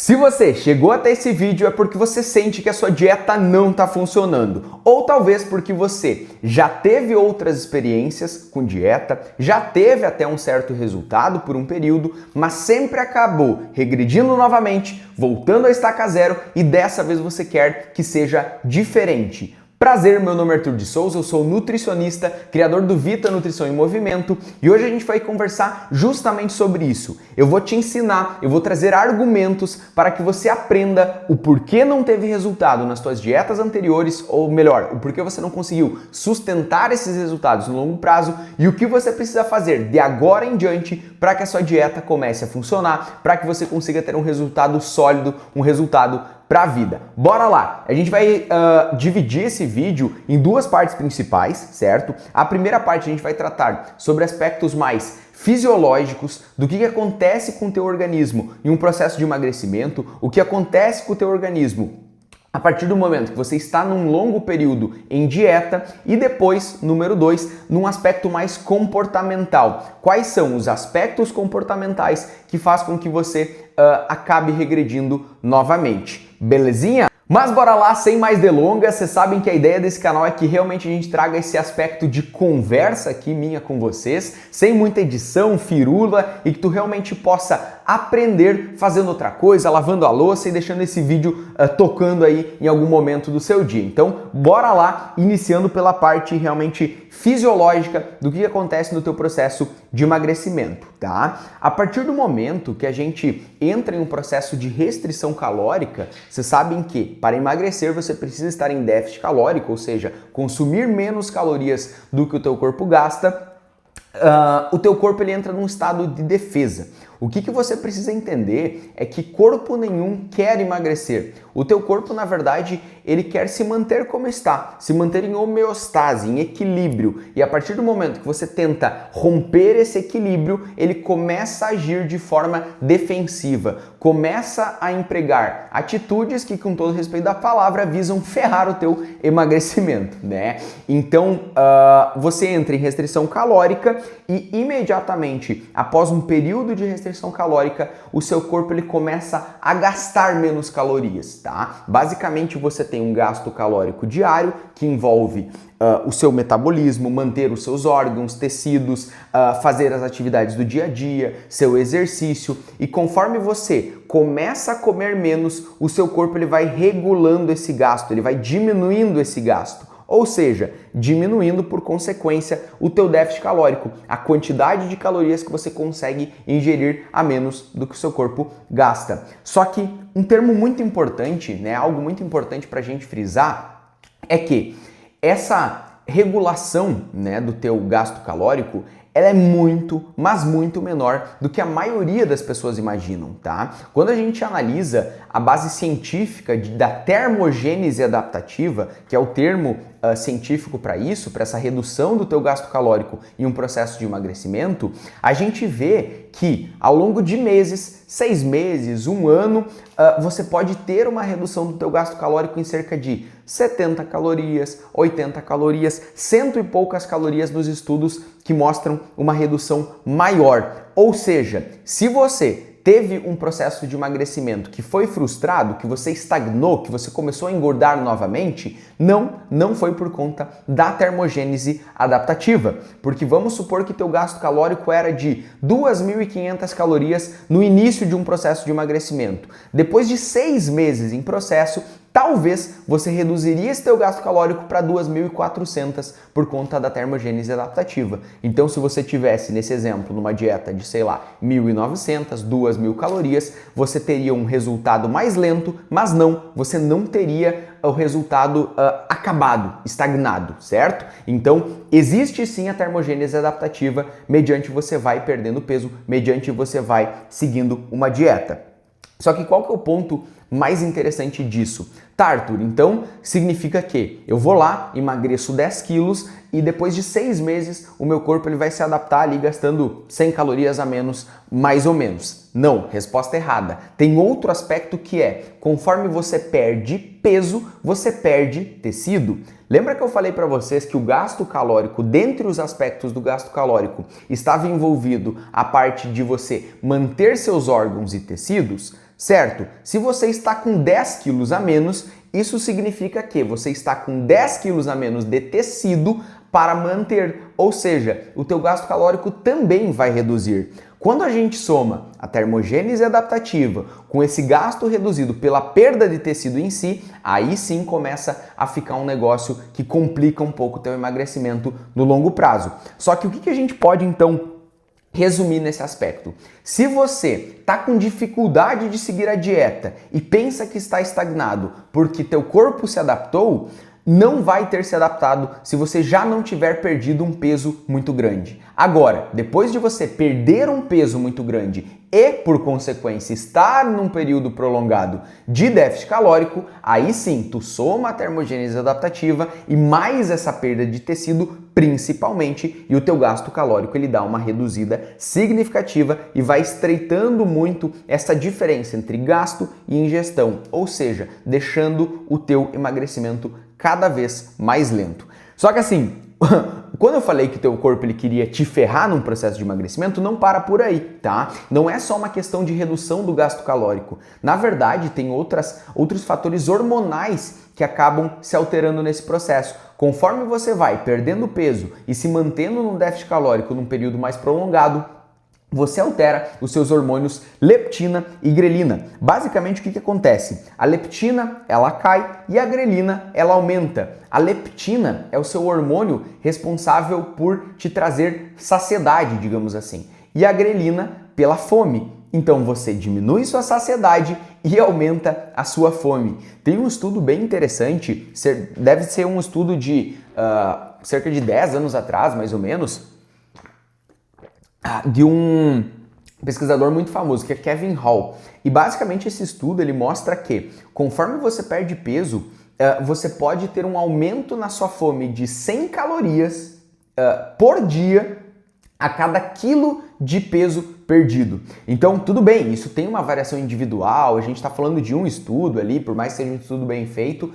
Se você chegou até esse vídeo é porque você sente que a sua dieta não está funcionando, ou talvez porque você já teve outras experiências com dieta, já teve até um certo resultado por um período, mas sempre acabou regredindo novamente, voltando a estaca zero e dessa vez você quer que seja diferente. Prazer, meu nome é Arthur de Souza, eu sou nutricionista, criador do Vita Nutrição em Movimento e hoje a gente vai conversar justamente sobre isso. Eu vou te ensinar, eu vou trazer argumentos para que você aprenda o porquê não teve resultado nas suas dietas anteriores, ou melhor, o porquê você não conseguiu sustentar esses resultados no longo prazo e o que você precisa fazer de agora em diante para que a sua dieta comece a funcionar, para que você consiga ter um resultado sólido, um resultado para a vida. Bora lá! A gente vai dividir esse vídeo em duas partes principais, certo? A primeira parte a gente vai tratar sobre aspectos mais fisiológicos do que acontece com o teu organismo em um processo de emagrecimento, o que acontece com o teu organismo a partir do momento que você está num longo período em dieta e depois, número 2, num aspecto mais comportamental. Quais são os aspectos comportamentais que faz com que você acabe regredindo novamente? Belezinha? Mas bora lá, sem mais delongas, vocês sabem que a ideia desse canal é que realmente a gente traga esse aspecto de conversa aqui minha com vocês, sem muita edição, firula, e que tu realmente possa aprender fazendo outra coisa, lavando a louça e deixando esse vídeo tocando aí em algum momento do seu dia. Então, bora lá, iniciando pela parte realmente fisiológica do que acontece no teu processo de emagrecimento, tá? A partir do momento que a gente entra em um processo de restrição calórica, vocês sabem que para emagrecer você precisa estar em déficit calórico, ou seja, consumir menos calorias do que o teu corpo gasta. O teu corpo ele entra num estado de defesa. O que você precisa entender é que corpo nenhum quer emagrecer. O teu corpo, na verdade, ele quer se manter como está, se manter em homeostase, em equilíbrio. E a partir do momento que você tenta romper esse equilíbrio, ele começa a agir de forma defensiva, começa a empregar atitudes que, com todo respeito da palavra, visam ferrar o teu emagrecimento, né? Então, você entra em restrição calórica e imediatamente, após um período de restrição calórica, o seu corpo ele começa a gastar menos calorias, tá? Basicamente, você tem um gasto calórico diário que envolve o seu metabolismo, manter os seus órgãos, tecidos, fazer as atividades do dia a dia, seu exercício, e conforme você começa a comer menos, o seu corpo ele vai regulando esse gasto, ele vai diminuindo esse gasto. Ou seja, diminuindo por consequência o teu déficit calórico, a quantidade de calorias que você consegue ingerir a menos do que o seu corpo gasta. Só que um termo muito importante, né, algo muito importante para a gente frisar, é que essa regulação, né, do teu gasto calórico, ela é muito, mas muito menor do que a maioria das pessoas imaginam, tá? Quando a gente analisa a base científica da termogênese adaptativa, que é o termo científico para isso, para essa redução do teu gasto calórico em um processo de emagrecimento, a gente vê que ao longo de meses, 6 meses, 1 ano, você pode ter uma redução do teu gasto calórico em cerca de 70 calorias, 80 calorias, 100 e poucas calorias nos estudos que mostram uma redução maior. Ou seja, se você teve um processo de emagrecimento que foi frustrado, que você estagnou, que você começou a engordar novamente, não foi por conta da termogênese adaptativa. Porque vamos supor que teu gasto calórico era de 2.500 calorias no início de um processo de emagrecimento. Depois de 6 meses em processo, talvez você reduziria esse teu gasto calórico para 2.400 por conta da termogênese adaptativa. Então, se você tivesse, nesse exemplo, numa dieta de, sei lá, 1.900, 2.000 calorias, você teria um resultado mais lento, mas você não teria o resultado acabado, estagnado, certo? Então, existe sim a termogênese adaptativa, mediante você vai perdendo peso, mediante você vai seguindo uma dieta. Só que qual que é o ponto mais interessante disso? Tá, Arthur, então significa que eu vou lá, emagreço 10 quilos e depois de 6 meses o meu corpo ele vai se adaptar ali gastando 100 calorias a menos, mais ou menos. Não, resposta errada. Tem outro aspecto que é, conforme você perde peso, você perde tecido. Lembra que eu falei para vocês que o gasto calórico, dentre os aspectos do gasto calórico, estava envolvido a parte de você manter seus órgãos e tecidos? Certo? Se você está com 10 quilos a menos, isso significa que você está com 10 quilos a menos de tecido para manter, ou seja, o teu gasto calórico também vai reduzir. Quando a gente soma a termogênese adaptativa com esse gasto reduzido pela perda de tecido em si, aí sim começa a ficar um negócio que complica um pouco o teu emagrecimento no longo prazo. Só que o que a gente pode então resumir nesse aspecto? Se você está com dificuldade de seguir a dieta e pensa que está estagnado porque teu corpo se adaptou, não vai ter se adaptado se você já não tiver perdido um peso muito grande. Agora, depois de você perder um peso muito grande e, por consequência, estar num período prolongado de déficit calórico, aí sim, tu soma a termogênese adaptativa e mais essa perda de tecido, principalmente, e o teu gasto calórico ele dá uma reduzida significativa e vai estreitando muito essa diferença entre gasto e ingestão, ou seja, deixando o teu emagrecimento cada vez mais lento. Só que assim, quando eu falei que teu corpo ele queria te ferrar num processo de emagrecimento, não para por aí, tá? Não é só uma questão de redução do gasto calórico. Na verdade, tem outros fatores hormonais que acabam se alterando nesse processo. Conforme você vai perdendo peso e se mantendo num déficit calórico num período mais prolongado, você altera os seus hormônios leptina e grelina. Basicamente, o que acontece? A leptina, ela cai e a grelina, ela aumenta. A leptina é o seu hormônio responsável por te trazer saciedade, digamos assim. E a grelina pela fome. Então, você diminui sua saciedade e aumenta a sua fome. Tem um estudo bem interessante, deve ser um estudo de cerca de 10 anos atrás, mais ou menos, de um pesquisador muito famoso, que é Kevin Hall. E basicamente esse estudo ele mostra que conforme você perde peso, você pode ter um aumento na sua fome de 100 calorias por dia a cada quilo de peso perdido. Então, tudo bem, isso tem uma variação individual, a gente está falando de um estudo ali, por mais que seja um estudo bem feito,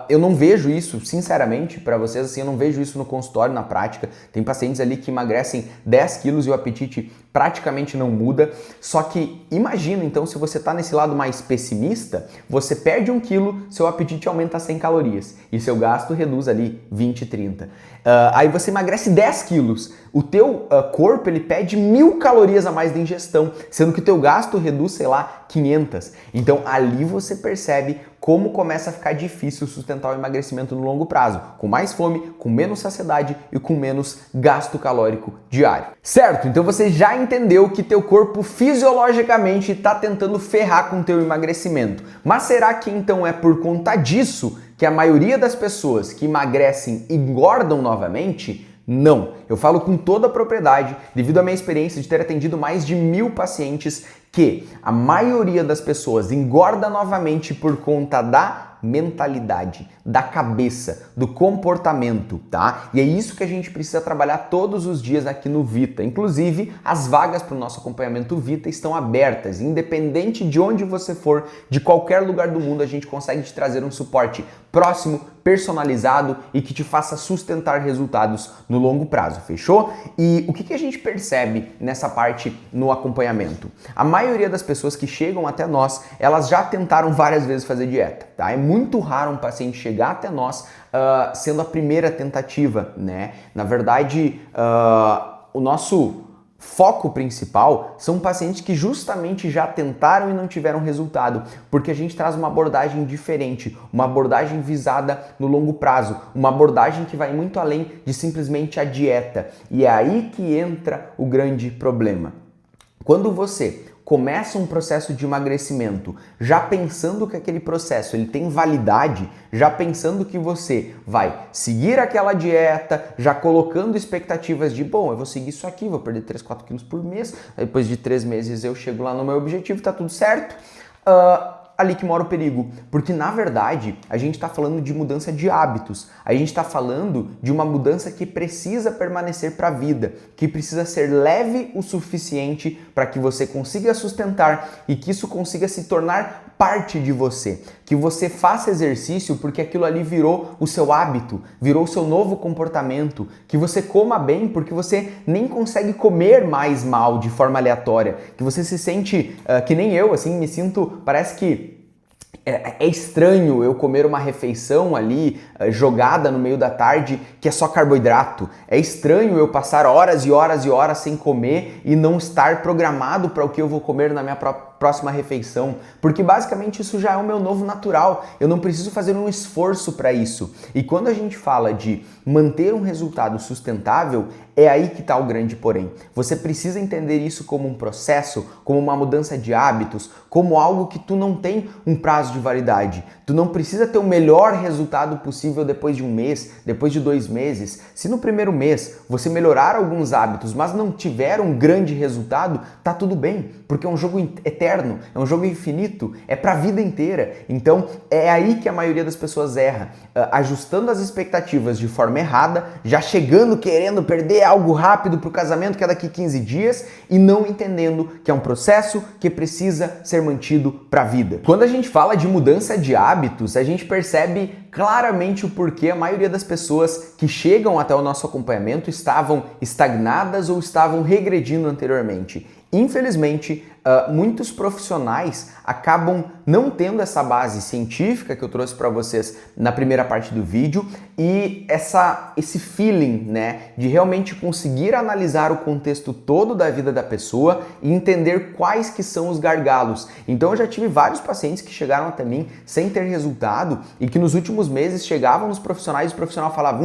eu não vejo isso, sinceramente, para vocês, assim, eu não vejo isso no consultório, na prática. Tem pacientes ali que emagrecem 10 quilos e o apetite praticamente não muda. Só que imagina, então, se você está nesse lado mais pessimista, você perde 1 quilo, seu apetite aumenta 100 calorias e seu gasto reduz ali 20, 30. Aí você emagrece 10 quilos, o teu corpo ele pede 1000 calorias a mais de ingestão, sendo que o teu gasto reduz, sei lá, 500. Então ali você percebe como começa a ficar difícil sustentar o emagrecimento no longo prazo, com mais fome, com menos saciedade e com menos gasto calórico diário. Certo? Então você já entendeu que teu corpo fisiologicamente está tentando ferrar com o teu emagrecimento. Mas será que então é por conta disso que a maioria das pessoas que emagrecem engordam novamente? Não, eu falo com toda a propriedade, devido à minha experiência de ter atendido mais de 1000 pacientes, que a maioria das pessoas engorda novamente por conta da mentalidade, da cabeça, do comportamento, tá? E é isso que a gente precisa trabalhar todos os dias aqui no Vita. Inclusive, as vagas para o nosso acompanhamento Vita estão abertas. Independente de onde você for, de qualquer lugar do mundo, a gente consegue te trazer um suporte próximo, personalizado e que te faça sustentar resultados no longo prazo, fechou? E o que a gente percebe nessa parte no acompanhamento? A maioria das pessoas que chegam até nós, elas já tentaram várias vezes fazer dieta, tá? É muito raro um paciente chegar até nós sendo a primeira tentativa, né? Na verdade, o nosso foco principal são pacientes que justamente já tentaram e não tiveram resultado, porque a gente traz uma abordagem diferente, uma abordagem visada no longo prazo, uma abordagem que vai muito além de simplesmente a dieta. E é aí que entra o grande problema. Quando você começa um processo de emagrecimento já pensando que aquele processo ele tem validade, já pensando que você vai seguir aquela dieta, já colocando expectativas de, bom, eu vou seguir isso aqui, vou perder 3, 4 quilos por mês, depois de 3 meses eu chego lá no meu objetivo, tá tudo certo. ali que mora o perigo, porque na verdade a gente está falando de mudança de hábitos, a gente está falando de uma mudança que precisa permanecer para a vida, que precisa ser leve o suficiente para que você consiga sustentar e que isso consiga se tornar parte de você, que você faça exercício porque aquilo ali virou o seu hábito, virou o seu novo comportamento, que você coma bem porque você nem consegue comer mais mal de forma aleatória, que você se sente que nem eu, assim, me sinto, parece que é estranho eu comer uma refeição ali jogada no meio da tarde que é só carboidrato. É estranho eu passar horas e horas e horas sem comer e não estar programado para o que eu vou comer na minha próxima refeição, porque basicamente isso já é o meu novo natural. Eu não preciso fazer um esforço para isso. E quando a gente fala de manter um resultado sustentável, é aí que está o grande porém. Você precisa entender isso como um processo, como uma mudança de hábitos, como algo que tu não tem um prazo de validade. Tu não precisa ter o melhor resultado possível depois de um mês, depois de 2 meses. Se no primeiro mês você melhorar alguns hábitos, mas não tiver um grande resultado, tá tudo bem, porque é um jogo eterno, é um jogo infinito, é pra vida inteira. Então é aí que a maioria das pessoas erra, ajustando as expectativas de forma errada, já chegando querendo perder algo rápido pro casamento que é daqui 15 dias e não entendendo que é um processo que precisa ser mantido pra vida. Quando a gente fala de mudança de hábitos, a gente percebe claramente o porquê a maioria das pessoas que chegam até o nosso acompanhamento estavam estagnadas ou estavam regredindo anteriormente. Infelizmente, muitos profissionais acabam não tendo essa base científica que eu trouxe para vocês na primeira parte do vídeo e esse feeling, né, de realmente conseguir analisar o contexto todo da vida da pessoa e entender quais que são os gargalos. Então eu já tive vários pacientes que chegaram até mim sem ter resultado e que nos últimos meses chegavam nos profissionais e o profissional falava: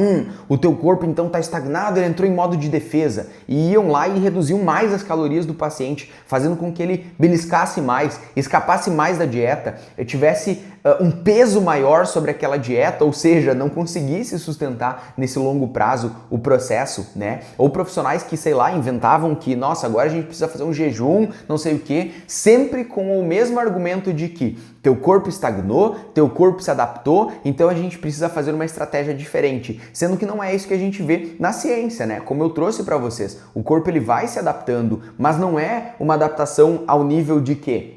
o teu corpo então está estagnado, ele entrou em modo de defesa, e iam lá e reduziam mais as calorias do paciente, fazendo com que ele beliscasse mais, escapasse mais da dieta, tivesse um peso maior sobre aquela dieta, ou seja, não conseguisse sustentar nesse longo prazo o processo, né? Ou profissionais que, sei lá, inventavam que, nossa, agora a gente precisa fazer um jejum, não sei o quê, sempre com o mesmo argumento de que teu corpo estagnou, teu corpo se adaptou, então a gente precisa fazer uma estratégia diferente, sendo que não é isso que a gente vê na ciência, né? Como eu trouxe para vocês, o corpo ele vai se adaptando, mas não é uma adaptação ao nível de quê?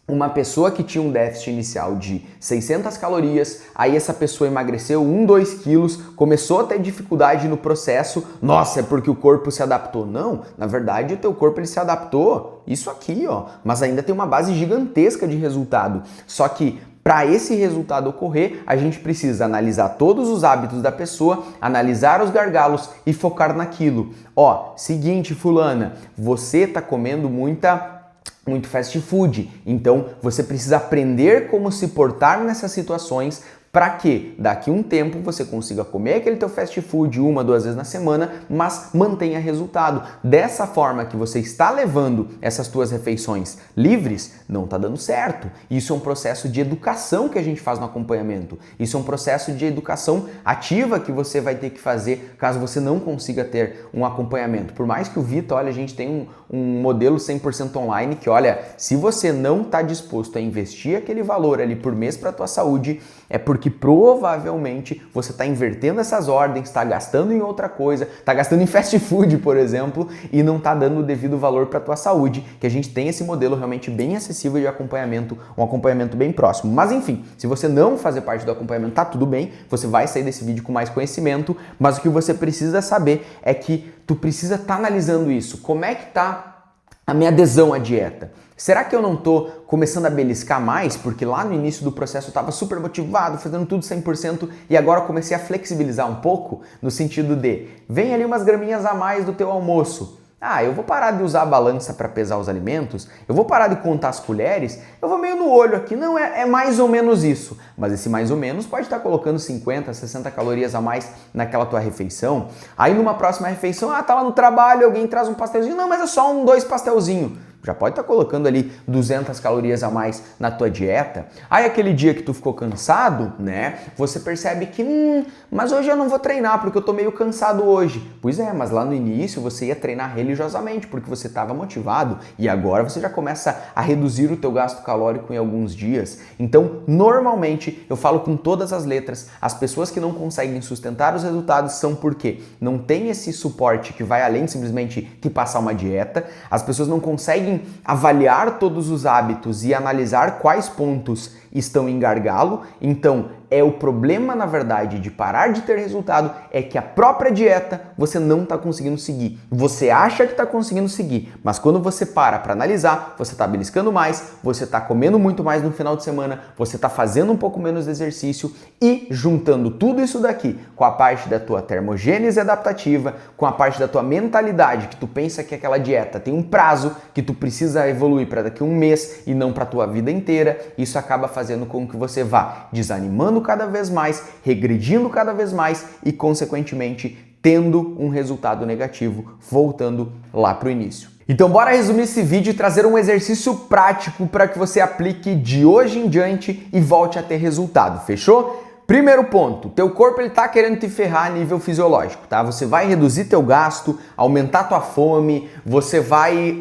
Uma pessoa que tinha um déficit inicial de 600 calorias, aí essa pessoa emagreceu 2 quilos, começou a ter dificuldade no processo, nossa, é porque o corpo se adaptou. Não, na verdade o teu corpo ele se adaptou, isso aqui, ó, mas ainda tem uma base gigantesca de resultado. Só que para esse resultado ocorrer, a gente precisa analisar todos os hábitos da pessoa, analisar os gargalos e focar naquilo. Ó, seguinte, fulana, você tá comendo muito fast food, então você precisa aprender como se portar nessas situações para que daqui a um tempo você consiga comer aquele teu fast food 1, 2 vezes na semana, mas mantenha resultado. Dessa forma que você está levando essas tuas refeições livres, não está dando certo. Isso é um processo de educação que a gente faz no acompanhamento. Isso é um processo de educação ativa que você vai ter que fazer caso você não consiga ter um acompanhamento. Por mais que o Vita, olha, a gente tem um modelo 100% online que, olha, se você não está disposto a investir aquele valor ali por mês para a tua saúde, é porque provavelmente você está invertendo essas ordens, está gastando em outra coisa, está gastando em fast food, por exemplo, e não está dando o devido valor para a tua saúde, que a gente tem esse modelo realmente bem acessível de acompanhamento, um acompanhamento bem próximo. Mas enfim, se você não fazer parte do acompanhamento, tá tudo bem, você vai sair desse vídeo com mais conhecimento, mas o que você precisa saber é que tu precisa estar analisando isso. Como é que tá a minha adesão à dieta? Será que eu não tô começando a beliscar mais? Porque lá no início do processo eu estava super motivado, fazendo tudo 100% e agora eu comecei a flexibilizar um pouco no sentido de, vem ali umas graminhas a mais do teu almoço. Ah, eu vou parar de usar a balança para pesar os alimentos, eu vou parar de contar as colheres, eu vou meio no olho aqui. Não, é mais ou menos isso. Mas esse mais ou menos pode estar colocando 50, 60 calorias a mais naquela tua refeição. Aí numa próxima refeição, tá lá no trabalho, alguém traz um pastelzinho. Não, mas é só 2 pastelzinhos. já pode estar colocando ali 200 calorias a mais na tua dieta. Aí aquele dia que tu ficou cansado, né, você percebe que, mas hoje eu não vou treinar porque eu tô meio cansado hoje. Pois é, mas lá no início você ia treinar religiosamente porque você estava motivado e agora você já começa a reduzir o teu gasto calórico em alguns dias. Então, normalmente, eu falo com todas as letras, as pessoas que não conseguem sustentar os resultados são porque não tem esse suporte que vai além simplesmente que passar uma dieta, as pessoas não conseguem avaliar todos os hábitos e analisar quais pontos estão em gargalo, então é o problema, na verdade, de parar de ter resultado é que a própria dieta você não está conseguindo seguir. Você acha que está conseguindo seguir, mas quando você para analisar, você está beliscando mais, você está comendo muito mais no final de semana, você está fazendo um pouco menos de exercício e juntando tudo isso daqui com a parte da tua termogênese adaptativa, com a parte da tua mentalidade, que tu pensa que aquela dieta tem um prazo, que tu precisa evoluir para daqui a um mês e não para a tua vida inteira, isso acaba fazendo com que você vá desanimando cada vez mais, regredindo cada vez mais e, consequentemente, tendo um resultado negativo, voltando lá para o início. Então bora resumir esse vídeo e trazer um exercício prático para que você aplique de hoje em diante e volte a ter resultado, fechou? Primeiro ponto, teu corpo ele tá querendo te ferrar a nível fisiológico, tá? Você vai reduzir teu gasto, aumentar tua fome, você vai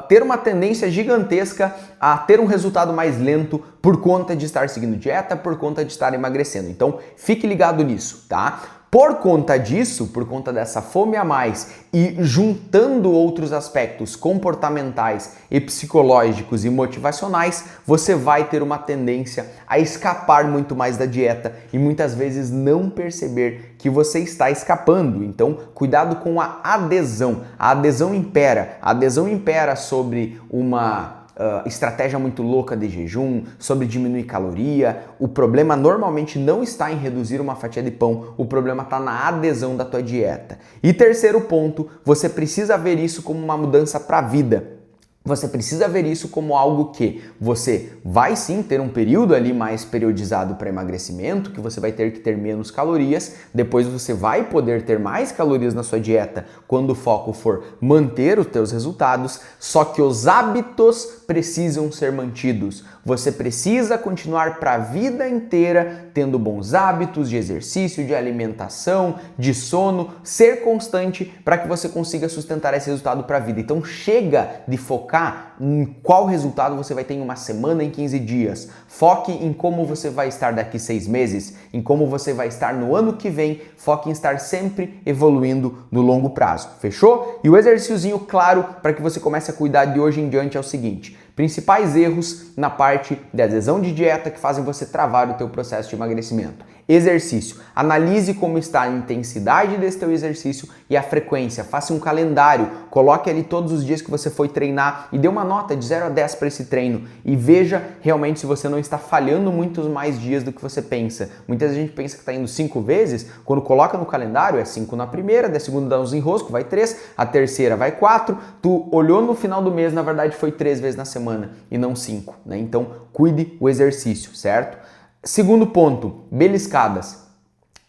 ter uma tendência gigantesca a ter um resultado mais lento por conta de estar seguindo dieta, por conta de estar emagrecendo. Então, fique ligado nisso, tá? Por conta disso, por conta dessa fome a mais e juntando outros aspectos comportamentais e psicológicos e motivacionais, você vai ter uma tendência a escapar muito mais da dieta e muitas vezes não perceber que você está escapando. Então, cuidado com a adesão. A adesão impera. A adesão impera sobre uma estratégia muito louca de jejum, sobre diminuir caloria. O problema normalmente não está em reduzir uma fatia de pão, o problema está na adesão da tua dieta. E terceiro ponto, você precisa ver isso como uma mudança para a vida. Você precisa ver isso como algo que você vai sim ter um período ali mais periodizado para emagrecimento, que você vai ter que ter menos calorias, depois você vai poder ter mais calorias na sua dieta quando o foco for manter os teus resultados, só que os hábitos precisam ser mantidos. Você precisa continuar para a vida inteira tendo bons hábitos de exercício, de alimentação, de sono, ser constante para que você consiga sustentar esse resultado para a vida. Então chega de focar em qual resultado você vai ter em uma semana, em 15 dias. Foque em como você vai estar daqui 6 meses, em como você vai estar no ano que vem. Foque em estar sempre evoluindo no longo prazo. Fechou? E o exercíciozinho claro para que você comece a cuidar de hoje em diante é o seguinte: principais erros na parte de adesão de dieta que fazem você travar o teu processo de emagrecimento. Exercício. Analise como está a intensidade desse teu exercício e a frequência. Faça um calendário. Coloque ali todos os dias que você foi treinar e dê uma nota de 0 a 10 para esse treino. E veja realmente se você não está falhando muitos mais dias do que você pensa. Muita gente pensa que está indo 5 vezes. Quando coloca no calendário é 5 na primeira, da segunda dá uns enroscos, vai 3, a terceira vai 4. Tu olhou no final do mês, na verdade foi 3 vezes na semana e não 5, né? Então cuide o exercício, certo? Segundo ponto, beliscadas.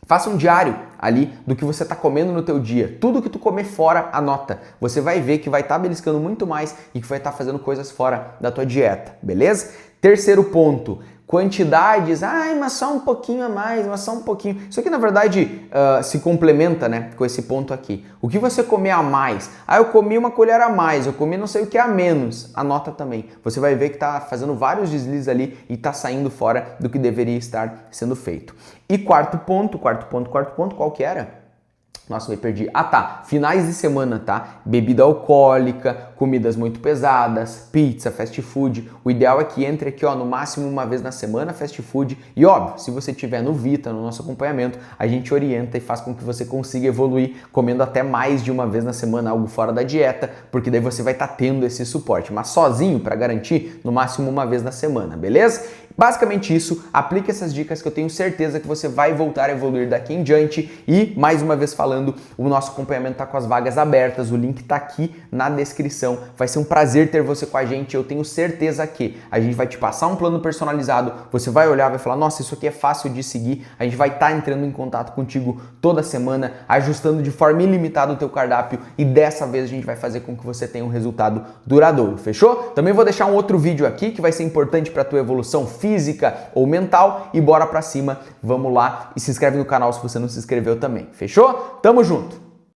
Faça um diário ali do que você está comendo no teu dia. Tudo que tu comer fora, anota. Você vai ver que vai estar beliscando muito mais e que vai estar fazendo coisas fora da tua dieta, beleza? Terceiro ponto, quantidades. Ai, mas só um pouquinho a mais, mas só um pouquinho. Isso aqui, na verdade, se complementa, né, com esse ponto aqui. O que você comer a mais? Ah, eu comi uma colher a mais, eu comi não sei o que a menos. Anota também. Você vai ver que está fazendo vários deslizes ali e está saindo fora do que deveria estar sendo feito. E quarto ponto, qual que era? Nossa, me perdi. Ah, tá. Finais de semana, tá? Bebida alcoólica, comidas muito pesadas, pizza, fast food. O ideal é que entre aqui, ó, no máximo uma vez na semana, fast food. E óbvio, se você tiver no Vita, no nosso acompanhamento, a gente orienta e faz com que você consiga evoluir comendo até mais de uma vez na semana algo fora da dieta, porque daí você vai estar tendo esse suporte. Mas sozinho, para garantir, no máximo uma vez na semana, beleza? Basicamente isso, aplique essas dicas que eu tenho certeza que você vai voltar a evoluir daqui em diante. E, mais uma vez falando, o nosso acompanhamento está com as vagas abertas, o link está aqui na descrição. inscrição. Vai ser um prazer ter você com a gente. Eu tenho certeza que a gente vai te passar um plano personalizado, você vai olhar, vai falar, nossa, isso aqui é fácil de seguir. A gente vai estar entrando em contato contigo toda semana, ajustando de forma ilimitada o teu cardápio e dessa vez a gente vai fazer com que você tenha um resultado duradouro, fechou? Também vou deixar um outro vídeo aqui que vai ser importante para tua evolução física ou mental e bora pra cima, vamos lá e se inscreve no canal se você não se inscreveu também, fechou? Tamo junto!